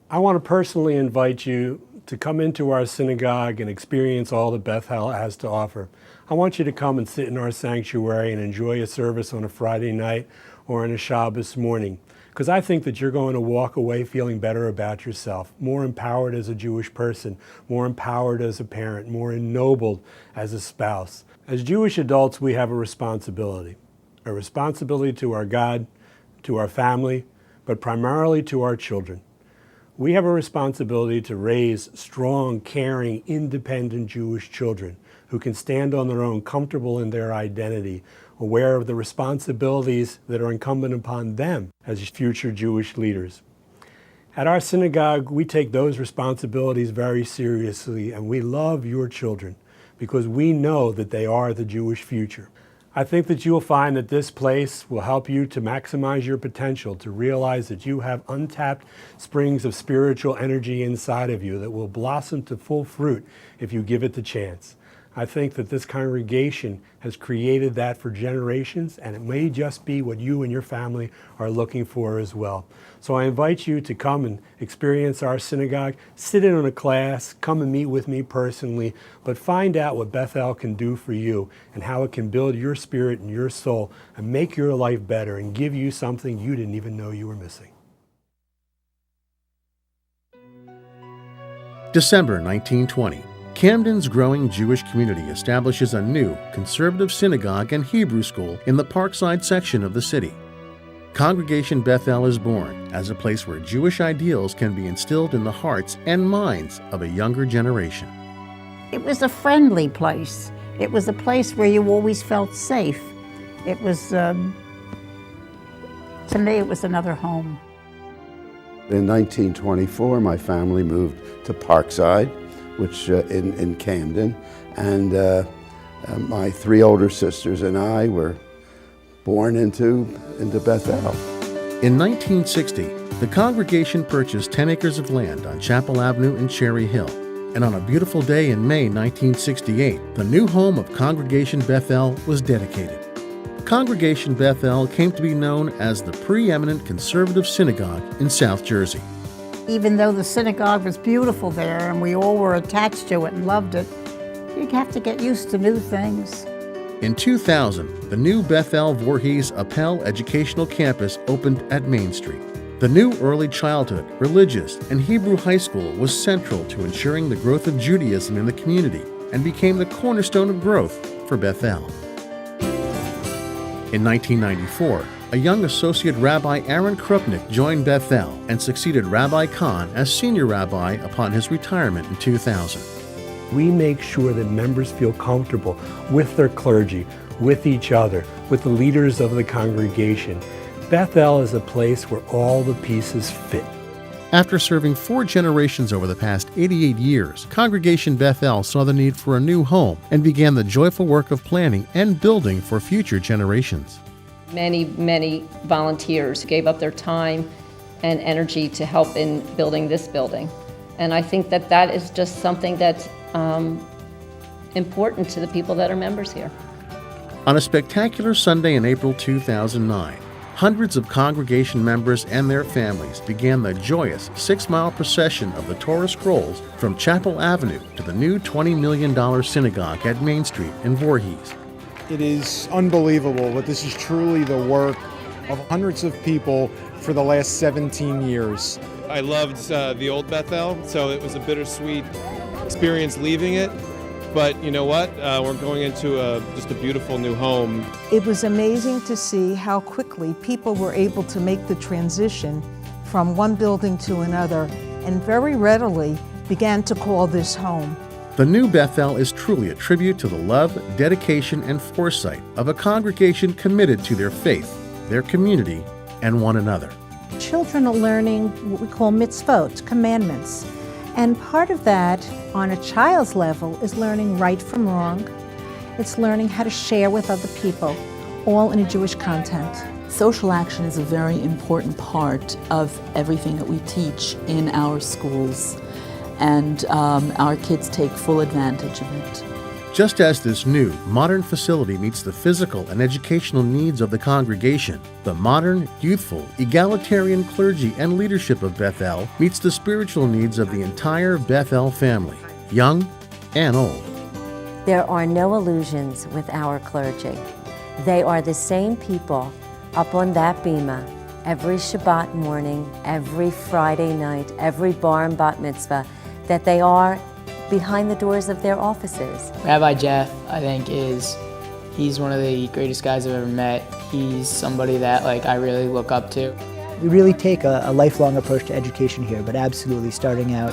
I want to personally invite you to come into our synagogue and experience all that Bethel has to offer. I want you to come and sit in our sanctuary and enjoy a service on a Friday night or on a Shabbos morning, because I think that you're going to walk away feeling better about yourself, more empowered as a Jewish person, more empowered as a parent, more ennobled as a spouse. As Jewish adults, we have a responsibility to our God, to our family, but primarily to our children. We have a responsibility to raise strong, caring, independent Jewish children who can stand on their own, comfortable in their identity, aware of the responsibilities that are incumbent upon them as future Jewish leaders. At our synagogue, we take those responsibilities very seriously, and we love your children because we know that they are the Jewish future. I think that you'll find that this place will help you to maximize your potential, to realize that you have untapped springs of spiritual energy inside of you that will blossom to full fruit if you give it the chance. I think that this congregation has created that for generations, and it may just be what you and your family are looking for as well. So I invite you to come and experience our synagogue, sit in on a class, come and meet with me personally, but find out what Bethel can do for you and how it can build your spirit and your soul and make your life better and give you something you didn't even know you were missing. December 1920. Camden's growing Jewish community establishes a new conservative synagogue and Hebrew school in the Parkside section of the city. Congregation Bethel is born as a place where Jewish ideals can be instilled in the hearts and minds of a younger generation. It was a friendly place. It was a place where you always felt safe. It was, to me, it was another home. In 1924, my family moved to Parkside, which in Camden, and my three older sisters and I were born into Bethel. In 1960, the congregation purchased 10 acres of land on Chapel Avenue in Cherry Hill, and on a beautiful day in May 1968, the new home of Congregation Bethel was dedicated. Congregation Bethel came to be known as the preeminent conservative synagogue in South Jersey. Even though the synagogue was beautiful there and we all were attached to it and loved it, you'd have to get used to new things. In 2000, the new Bethel Voorhees Appel Educational Campus opened at Main Street. The new early childhood, religious, and Hebrew high school was central to ensuring the growth of Judaism in the community and became the cornerstone of growth for Bethel. In 1994, a young associate rabbi Aaron Krupnick joined Bethel and succeeded Rabbi Kahn as senior rabbi upon his retirement in 2000. We make sure that members feel comfortable with their clergy, with each other, with the leaders of the congregation. Bethel is a place where all the pieces fit. After serving 4 generations over the past 88 years, Congregation Bethel saw the need for a new home and began the joyful work of planning and building for future generations. Many volunteers gave up their time and energy to help in building this building. And I think that that is just something that's important to the people that are members here. On a spectacular Sunday in April 2009, hundreds of congregation members and their families began the joyous 6-mile procession of the Torah scrolls from Chapel Avenue to the new $20 million synagogue at Main Street in Voorhees. It is unbelievable, but this is truly the work of hundreds of people for the last 17 years. I loved the old Bethel, so it was a bittersweet experience leaving it. But you know what? We're going into just a beautiful new home. It was amazing to see how quickly people were able to make the transition from one building to another and very readily began to call this home. The new Bethel is truly a tribute to the love, dedication, and foresight of a congregation committed to their faith, their community, and one another. Children are learning what we call mitzvot, commandments. And part of that, on a child's level, is learning right from wrong. It's learning how to share with other people, all in a Jewish content. Social action is a very important part of everything that we teach in our schools, and our kids take full advantage of it. Just as this new, modern facility meets the physical and educational needs of the congregation, the modern, youthful, egalitarian clergy and leadership of Bethel meets the spiritual needs of the entire Bethel family, young and old. There are no illusions with our clergy. They are the same people up on that bima every Shabbat morning, every Friday night, every bar and bat mitzvah, that they are behind the doors of their offices. Rabbi Jeff, I think, he's one of the greatest guys I've ever met. He's somebody that I really look up to. We really take a lifelong approach to education here, but absolutely starting out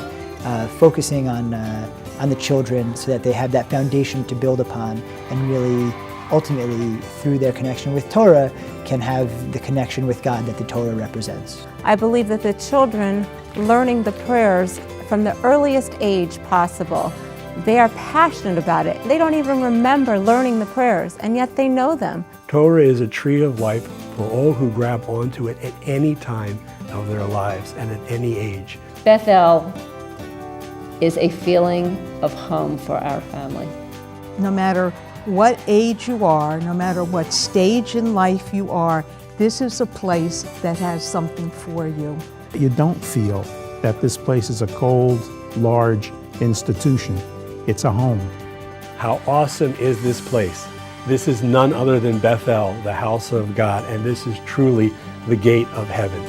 focusing on the children so that they have that foundation to build upon, and really ultimately through their connection with Torah can have the connection with God that the Torah represents. I believe that the children learning the prayers from the earliest age possible, they are passionate about it. They don't even remember learning the prayers, and yet they know them. Torah is a tree of life for all who grab onto it at any time of their lives and at any age. Bethel is a feeling of home for our family. No matter what age you are, no matter what stage in life you are, this is a place that has something for you. You don't feel that this place is a cold, large institution. It's a home. How awesome is this place? This is none other than Bethel, the house of God, and this is truly the gate of heaven.